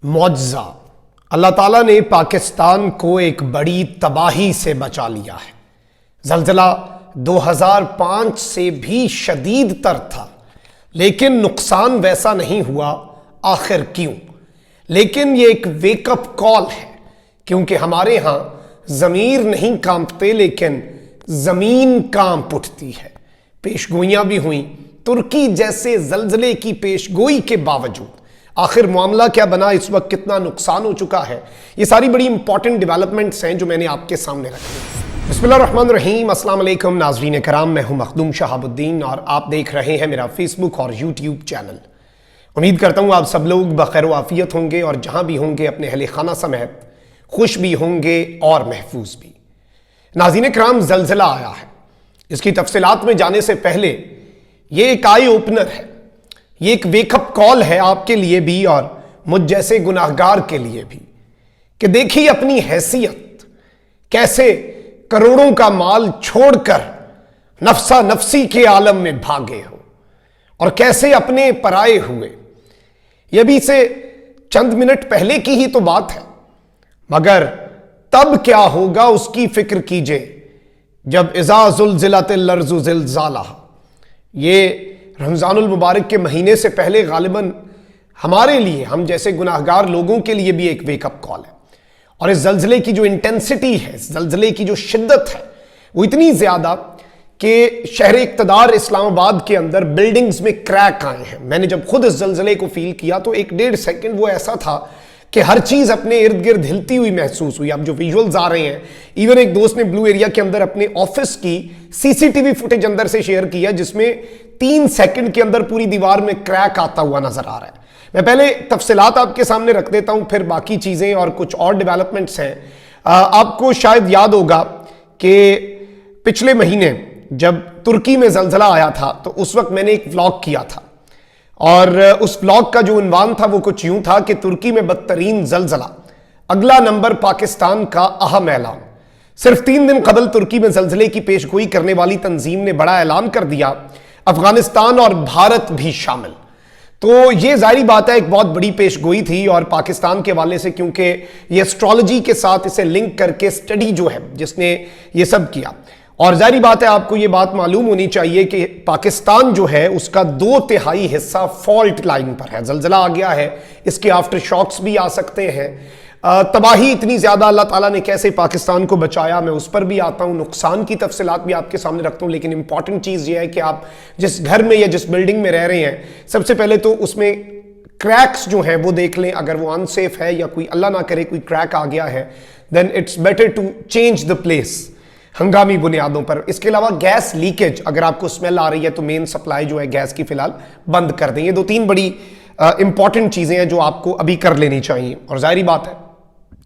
معجزہ، اللہ تعالیٰ نے پاکستان کو ایک بڑی تباہی سے بچا لیا ہے۔ زلزلہ 2005 سے بھی شدید تر تھا، لیکن نقصان ویسا نہیں ہوا۔ آخر کیوں؟ لیکن یہ ایک ویک اپ کال ہے، کیونکہ ہمارے ہاں ضمیر نہیں کانپتے لیکن زمین کانپ اٹھتی ہے۔ پیش گوئیاں بھی ہوئیں ترکی جیسے زلزلے کی پیش گوئی کے باوجود۔ آخر معاملہ کیا بنا، اس وقت کتنا نقصان ہو چکا ہے، یہ ساری بڑی امپورٹنٹ ڈیولپمنٹس ہیں جو میں نے آپ کے سامنے رکھی۔ بسم اللہ الرحمن الرحیم، السلام علیکم ناظرین کرام، میں ہوں مخدوم شہاب الدین اور آپ دیکھ رہے ہیں میرا فیس بک اور یوٹیوب چینل۔ امید کرتا ہوں آپ سب لوگ بخیر و عافیت ہوں گے اور جہاں بھی ہوں گے اپنے اہل خانہ سمیت خوش بھی ہوں گے اور محفوظ بھی۔ ناظرین کرام، زلزلہ آیا ہے، اس کی تفصیلات میں جانے سے پہلے یہ ایک آئی اوپنر ہے، یہ ایک ویک اپ کال ہے آپ کے لیے بھی اور مجھ جیسے گناہگار کے لیے بھی، کہ دیکھیے اپنی حیثیت، کیسے کروڑوں کا مال چھوڑ کر نفسا نفسی کے عالم میں بھاگے ہو اور کیسے اپنے پرائے ہوئے۔ یہ بھی سے چند منٹ پہلے کی ہی تو بات ہے، مگر تب کیا ہوگا اس کی فکر کیجئے جب اذا زلزلت الارض زلزالہا۔ یہ رمضان المبارک کے مہینے سے پہلے غالباً ہمارے لیے، ہم جیسے گناہگار لوگوں کے لیے بھی ایک ویک اپ کال ہے۔ اور اس زلزلے کی جو انٹینسٹی ہے، زلزلے کی جو شدت ہے، وہ اتنی زیادہ کہ شہر اقتدار اسلام آباد کے اندر بلڈنگز میں کریک آئے ہیں۔ میں نے جب خود اس زلزلے کو فیل کیا تو 1.5 سیکنڈ وہ ایسا تھا کہ ہر چیز اپنے ارد گرد ہلتی ہوئی محسوس ہوئی۔ اب جو ویژولز آ رہے ہیں، ایون ایک دوست نے بلو ایریا کے اندر اپنے آفس کی CCTV فوٹیج اندر سے شیئر کیا جس میں 3 سیکنڈ کے اندر پوری دیوار میں کریک آتا ہوا نظر آ رہا ہے۔ میں پہلے تفصیلات آپ کے سامنے رکھ دیتا ہوں، پھر باقی چیزیں اور کچھ اور ڈیولپمنٹس ہیں۔ آپ کو شاید یاد ہوگا کہ پچھلے مہینے جب ترکی میں زلزلہ آیا تھا تو اس وقت میں نے ایک ولاگ کیا تھا، اور اس ولاگ کا جو عنوان تھا وہ کچھ یوں تھا کہ ترکی میں بدترین زلزلہ، اگلا نمبر پاکستان کا اہم اعلان۔ صرف 3 دن قبل ترکی میں زلزلے کی پیش گوئی کرنے والی تنظیم نے بڑا اعلان کر دیا، افغانستان اور بھارت بھی شامل۔ تو یہ ظاہری بات ہے ایک بہت بڑی پیش گوئی تھی، اور پاکستان کے حوالے سے کیونکہ یہ اسٹرالوجی کے ساتھ اسے لنک کر کے اسٹڈی جو ہے جس نے یہ سب کیا، اور ظاہری بات ہے آپ کو یہ بات معلوم ہونی چاہیے کہ پاکستان جو ہے اس کا 2/3 حصہ فالٹ لائن پر ہے۔ زلزلہ آ گیا ہے، اس کے آفٹر شاکس بھی آ سکتے ہیں۔ تباہی اتنی زیادہ اللہ تعالیٰ نے کیسے پاکستان کو بچایا، میں اس پر بھی آتا ہوں، نقصان کی تفصیلات بھی آپ کے سامنے رکھتا ہوں۔ لیکن امپورٹنٹ چیز یہ ہے کہ آپ جس گھر میں یا جس بلڈنگ میں رہ رہے ہیں، سب سے پہلے تو اس میں کریکس جو ہیں وہ دیکھ لیں۔ اگر وہ انسیف ہے یا کوئی اللہ نہ کرے کوئی کریک آ گیا ہے، then it's better to change the place ہنگامی بنیادوں پر۔ اس کے علاوہ گیس لیکیج، اگر آپ کو اسمیل آ رہی ہے تو مین سپلائی جو ہے گیس کی فی الحال بند کر دیں۔ یہ 2-3 بڑی امپورٹنٹ چیزیں ہیں جو آپ کو ابھی کر لینی چاہیے، اور ظاہری بات ہے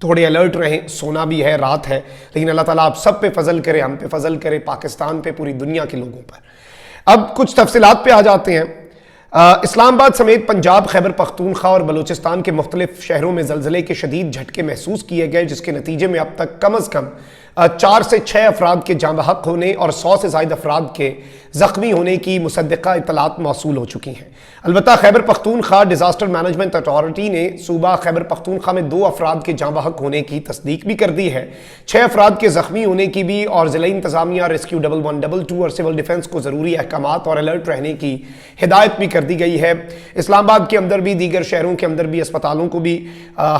تھوڑے الرٹ رہیں، سونا بھی ہے، رات ہے، لیکن اللہ تعالیٰ آپ سب پہ فضل کرے، ہم پہ فضل کرے، پاکستان پہ، پوری دنیا کے لوگوں پر۔ اب کچھ تفصیلات پہ آ جاتے ہیں۔ اسلام آباد سمیت پنجاب، خیبر پختونخوا اور بلوچستان کے مختلف شہروں میں زلزلے کے شدید جھٹکے محسوس کیے گئے، جس کے نتیجے میں اب تک کم از کم 4 سے 6 افراد کے جاں بحق ہونے اور 100 سے زائد افراد کے زخمی ہونے کی مصدقہ اطلاعات موصول ہو چکی ہیں۔ البتہ Khyber Pakhtunkhwa disaster management authority نے صوبہ خیبر پختونخوا میں 2 افراد کے جاں بحق ہونے کی تصدیق بھی کر دی ہے، 6 افراد کے زخمی ہونے کی بھی، اور ضلعی انتظامیہ، ریسکیو 1122 اور سول ڈیفنس کو ضروری احکامات اور الرٹ رہنے کی ہدایت بھی کر دی گئی ہے۔ اسلام آباد کے اندر بھی، دیگر شہروں کے اندر بھی، اسپتالوں کو بھی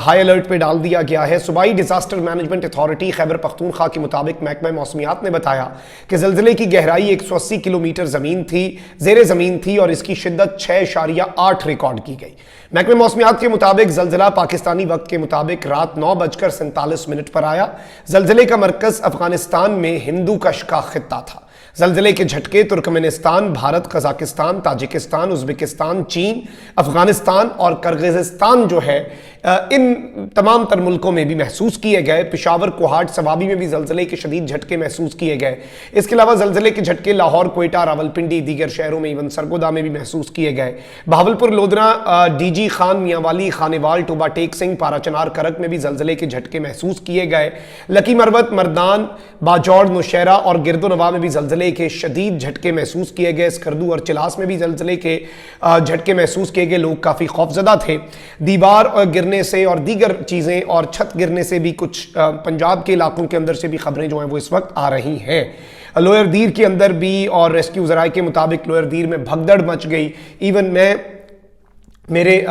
ہائی الرٹ پہ ڈال دیا گیا ہے۔ صوبائی disaster management authority Khyber Pakhtunkhwa کے مطابق محکمہ موسمیات نے بتایا کہ زلزلے کی گہرائی 180 کلومیٹر زیر زمین تھی اور اس کی شدت 6.8 ریکارڈ کی گئی۔ محکمہ موسمیات کے مطابق زلزلہ پاکستانی وقت کے مطابق رات 9:47 پر آیا۔ زلزلے کا مرکز افغانستان میں ہندو کش کا خطہ تھا۔ زلزلے کے جھٹکے Turkmenistan, Bharat, Kazakhstan, Tajikistan, Uzbekistan, چین، افغانستان اور کرغزستان جو ہے ان تمام تر ملکوں میں بھی محسوس کیے گئے۔ پشاور، کوہاٹ، سوابی میں بھی زلزلے کے شدید جھٹکے محسوس کیے گئے۔ اس کے علاوہ زلزلے کے جھٹکے لاہور، کوئٹہ، راولپنڈی، دیگر شہروں میں، ایون سرگودا میں بھی محسوس کیے گئے۔ بہاولپور، لودھنا، DG خان، میاں والی، خانیوال، ٹوبا ٹیک سنگھ، پارا چنار، کرک میں بھی زلزلے کے جھٹکے محسوس کیے گئے۔ لکی مروت، مردان، باجوڑ، نوشہرہ اور گرد و نواح میں بھی زلزلے زلزلے کے شدید جھٹکے محسوس کیے گئے، اسکردو اور چلاس میں بھی زلزلے کے جھٹکے محسوس کیے گئے، لوگ کافی خوفزدہ تھے دیوار گرنے سے اور دیگر چیزیں اور چھت گرنے سے بھی، کچھ پنجاب کے علاقوں کے اندر سے بھی خبریں جو ہیں وہ اس وقت آ رہی ہیں۔ لوئر دیر کے اندر بھی، اور ریسکیو ذرائع کے مطابق لوئر دیر میں بھگدڑ مچ گئی۔ ایون میرے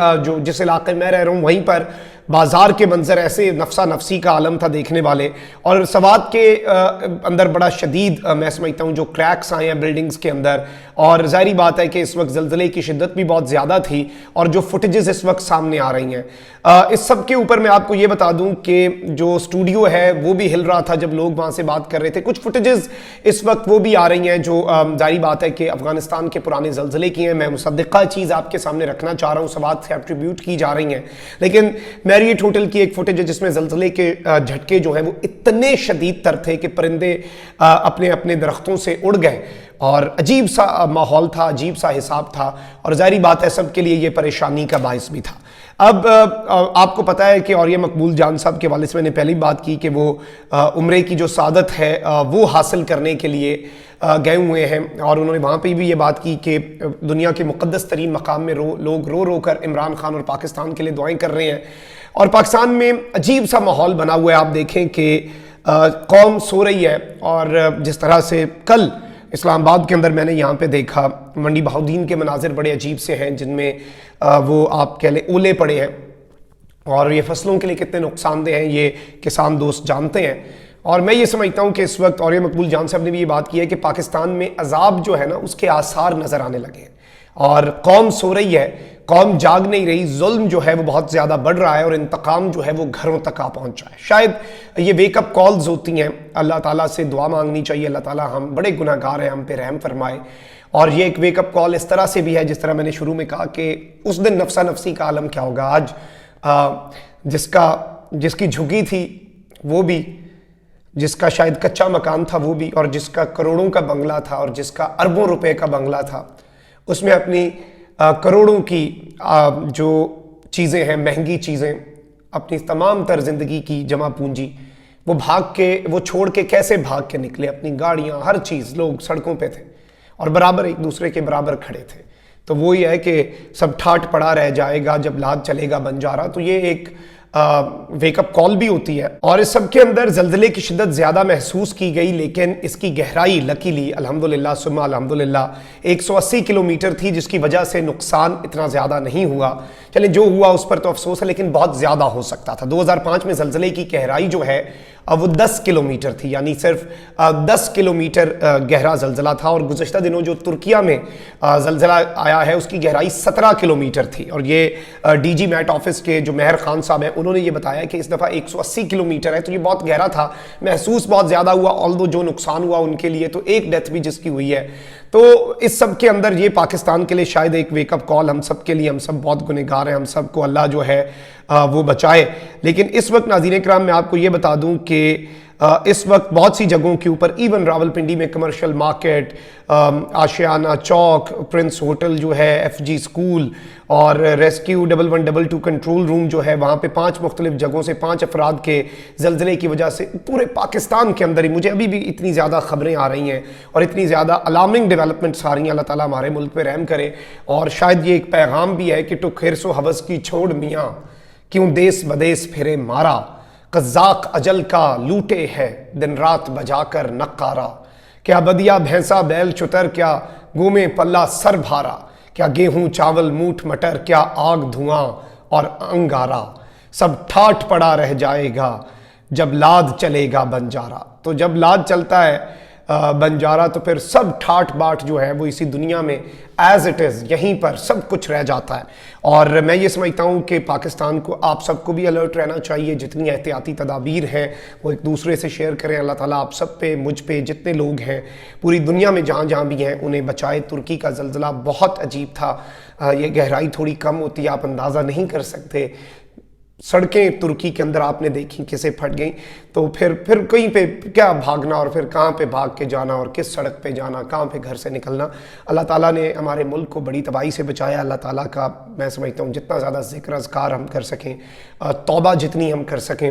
جس علاقے میں رہ رہا ہوں وہیں پر بازار کے منظر ایسے نفسا نفسی کا عالم تھا دیکھنے والے، اور سوات کے اندر بڑا شدید میں سمجھتا ہوں جو کریکس آئے ہیں بلڈنگز کے اندر، اور ظاہری بات ہے کہ اس وقت زلزلے کی شدت بھی بہت زیادہ تھی، اور جو فوٹیجز اس وقت سامنے آ رہی ہیں اس سب کے اوپر میں آپ کو یہ بتا دوں کہ جو اسٹوڈیو ہے وہ بھی ہل رہا تھا جب لوگ وہاں سے بات کر رہے تھے۔ کچھ فوٹیجز اس وقت وہ بھی آ رہی ہیں جو ظاہری بات ہے کہ افغانستان کے پرانے زلزلے کی ہیں۔ میں مصدقہ چیز آپ کے سامنے رکھنا چاہ رہا ہوں، سوات سے ایٹریبیوٹ کی جا رہی ہیں، لیکن میریٹ ہوٹل کی ایک فوٹیج ہے جس میں زلزلے کے جھٹکے جو ہیں وہ اتنے شدید تر تھے کہ پرندے اپنے اپنے درختوں سے اڑ گئے، اور عجیب سا ماحول تھا، عجیب سا حساب تھا، اور ظاہری بات ہے سب کے لیے یہ پریشانی کا باعث بھی تھا۔ اب آپ کو پتہ ہے کہ اور یہ مقبول جان صاحب کے والد سے میں نے پہلی بات کی کہ وہ عمرے کی جو سعادت ہے وہ حاصل کرنے کے لیے گئے ہوئے ہیں، اور انہوں نے وہاں پہ بھی یہ بات کی کہ دنیا کے مقدس ترین مقام میں لوگ رو رو کر عمران خان اور پاکستان کے لیے دعائیں کر رہے ہیں، اور پاکستان میں عجیب سا ماحول بنا ہوا ہے۔ آپ دیکھیں کہ قوم سو رہی ہے، اور جس طرح سے کل اسلام آباد کے اندر میں نے یہاں پہ دیکھا منڈی بہاؤدین کے مناظر بڑے عجیب سے ہیں، جن میں وہ آپ کہہ لیں اولے پڑے ہیں، اور یہ فصلوں کے لیے کتنے نقصان دہ ہیں یہ کسان دوست جانتے ہیں۔ اور میں یہ سمجھتا ہوں کہ اس وقت، اور یہ مقبول جان صاحب نے بھی یہ بات کی ہے کہ پاکستان میں عذاب جو ہے نا اس کے آثار نظر آنے لگے ہیں، اور قوم سو رہی ہے، قوم جاگ نہیں رہی، ظلم جو ہے وہ بہت زیادہ بڑھ رہا ہے، اور انتقام جو ہے وہ گھروں تک آ پہنچا ہے۔ شاید یہ ویک اپ کالز ہوتی ہیں، اللہ تعالیٰ سے دعا مانگنی چاہیے، اللہ تعالیٰ ہم بڑے گناہ گار ہیں، ہم پہ رحم فرمائے۔ اور یہ ایک ویک اپ کال اس طرح سے بھی ہے جس طرح میں نے شروع میں کہا کہ اس دن نفسا نفسی کا عالم کیا ہوگا۔ آج جس کی جھگی تھی وہ بھی، جس کا شاید کچا مکان تھا وہ بھی، اور جس کا کروڑوں کا بنگلہ تھا، اور جس کا اربوں روپے کا بنگلہ تھا، اس میں اپنی کروڑوں کی جو چیزیں ہیں، مہنگی چیزیں، اپنی تمام تر زندگی کی جمع پونجی وہ چھوڑ کے کیسے بھاگ کے نکلے، اپنی گاڑیاں، ہر چیز، لوگ سڑکوں پہ تھے اور برابر ایک دوسرے کے برابر کھڑے تھے۔ تو وہ یہ ہے کہ سب ٹھاٹ پڑا رہ جائے گا جب لاد چلے گا بنجارہ۔ تو یہ ایک ویک اپ کال بھی ہوتی ہے، اور اس سب کے اندر زلزلے کی شدت زیادہ محسوس کی گئی، لیکن اس کی گہرائی لکیلی الحمدللہ ثم الحمدللہ 180 کلومیٹر تھی، جس کی وجہ سے نقصان اتنا زیادہ نہیں ہوا۔ چلیں جو ہوا اس پر تو افسوس ہے، لیکن بہت زیادہ ہو سکتا تھا۔ 2005 میں زلزلے کی گہرائی جو ہے وہ 10 کلومیٹر تھی، یعنی صرف 10 کلومیٹر گہرا زلزلہ تھا، اور گزشتہ دنوں جو ترکیہ میں زلزلہ آیا ہے اس کی گہرائی 17 کلومیٹر تھی، اور یہ ڈی جی میٹ آفس کے جو مہر خان صاحب ہیں انہوں نے یہ بتایا کہ اس دفعہ 180 کلومیٹر ہے، تو یہ بہت گہرا تھا، محسوس بہت زیادہ ہوا، although جو نقصان ہوا ان کے لیے تو ایک ڈیتھ بھی جس کی ہوئی ہے۔ تو اس سب کے اندر یہ پاکستان کے لیے شاید ایک ویک اپ کال ہم سب کے لیے، ہم سب بہت گنہگار ہیں، ہم سب کو اللہ جو ہے وہ بچائے۔ لیکن اس وقت ناظرین کرام میں آپ کو یہ بتا دوں کہ اس وقت بہت سی جگہوں کے اوپر، ایون راولپنڈی میں کمرشل مارکیٹ، آشیانہ چوک، پرنس ہوٹل جو ہے، ایف جی اسکول، اور ریسکیو 1112 کنٹرول روم جو ہے، وہاں پہ 5 مختلف جگہوں سے 5 افراد کے زلزلے کی وجہ سے پورے پاکستان کے اندر ہی، مجھے ابھی بھی اتنی زیادہ خبریں آ رہی ہیں اور اتنی زیادہ الارمنگ ڈیولپمنٹس آ رہی ہیں، اللہ تعالیٰ ہمارے ملک پہ رحم کرے۔ اور شاید یہ ایک پیغام بھی ہے کہ تو خرس و حوث کی چھوڑ میاں، کیوں دیس بدیس پھرے مارا، قزاق اجل کا لوٹے ہے دن رات بجا کر نقارا، کیا بدیا بھینسا بیل چتر، کیا گومے پلہ سر بھارا، کیا گیہوں چاول موٹ مٹر، کیا آگ دھواں اور انگارا، سب ٹھاٹ پڑا رہ جائے گا جب لاد چلے گا بنجارہ۔ تو جب لاد چلتا ہے بنجارہ تو پھر سب ٹھاٹ باٹ جو ہے وہ اسی دنیا میں ایز اٹ از یہیں پر سب کچھ رہ جاتا ہے۔ اور میں یہ سمجھتا ہوں کہ پاکستان کو، آپ سب کو بھی الرٹ رہنا چاہیے، جتنی احتیاطی تدابیر ہیں وہ ایک دوسرے سے شیئر کریں۔ اللہ تعالیٰ آپ سب پہ، مجھ پہ، جتنے لوگ ہیں پوری دنیا میں جہاں جہاں بھی ہیں انہیں بچائے۔ ترکی کا زلزلہ بہت عجیب تھا، یہ گہرائی تھوڑی کم ہوتی ہے، آپ اندازہ نہیں کر سکتے۔ سڑکیں ترکی کے اندر آپ نے دیکھی کیسے پھٹ گئیں، تو پھر کہیں پہ کیا بھاگنا، اور پھر کہاں پہ بھاگ کے جانا، اور کس سڑک پہ جانا، کہاں پہ گھر سے نکلنا۔ اللہ تعالیٰ نے ہمارے ملک کو بڑی تباہی سے بچایا۔ اللہ تعالیٰ کا میں سمجھتا ہوں جتنا زیادہ ذکر اذکار ہم کر سکیں، توبہ جتنی ہم کر سکیں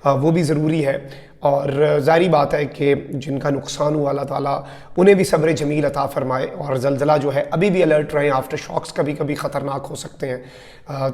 وہ بھی ضروری ہے۔ اور ظاہری بات ہے کہ جن کا نقصان ہوا اللہ تعالیٰ انہیں بھی صبر جمیل عطا فرمائے، اور زلزلہ جو ہے ابھی بھی الرٹ رہیں، آفٹر شاکس کبھی کبھی خطرناک ہو سکتے ہیں،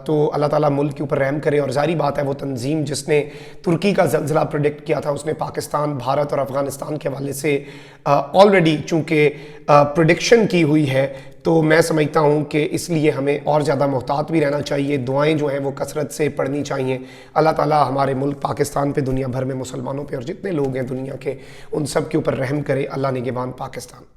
تو اللہ تعالیٰ ملک کے اوپر رحم کرے۔ اور ظاہری بات ہے وہ تنظیم جس نے ترکی کا زلزلہ پریڈکٹ کیا تھا، اس نے پاکستان، بھارت اور افغانستان کے حوالے سے آلریڈی چونکہ پریڈکشن کی ہوئی ہے، تو میں سمجھتا ہوں کہ اس لیے ہمیں اور زیادہ محتاط بھی رہنا چاہیے، دعائیں جو ہیں وہ کثرت سے پڑھنی چاہیے۔ اللہ تعالیٰ ہمارے ملک پاکستان پہ، دنیا بھر میں مسلمانوں پہ اور جتنے لوگ ہیں دنیا کے، ان سب کے اوپر رحم کرے۔ اللہ نگہبان پاکستان۔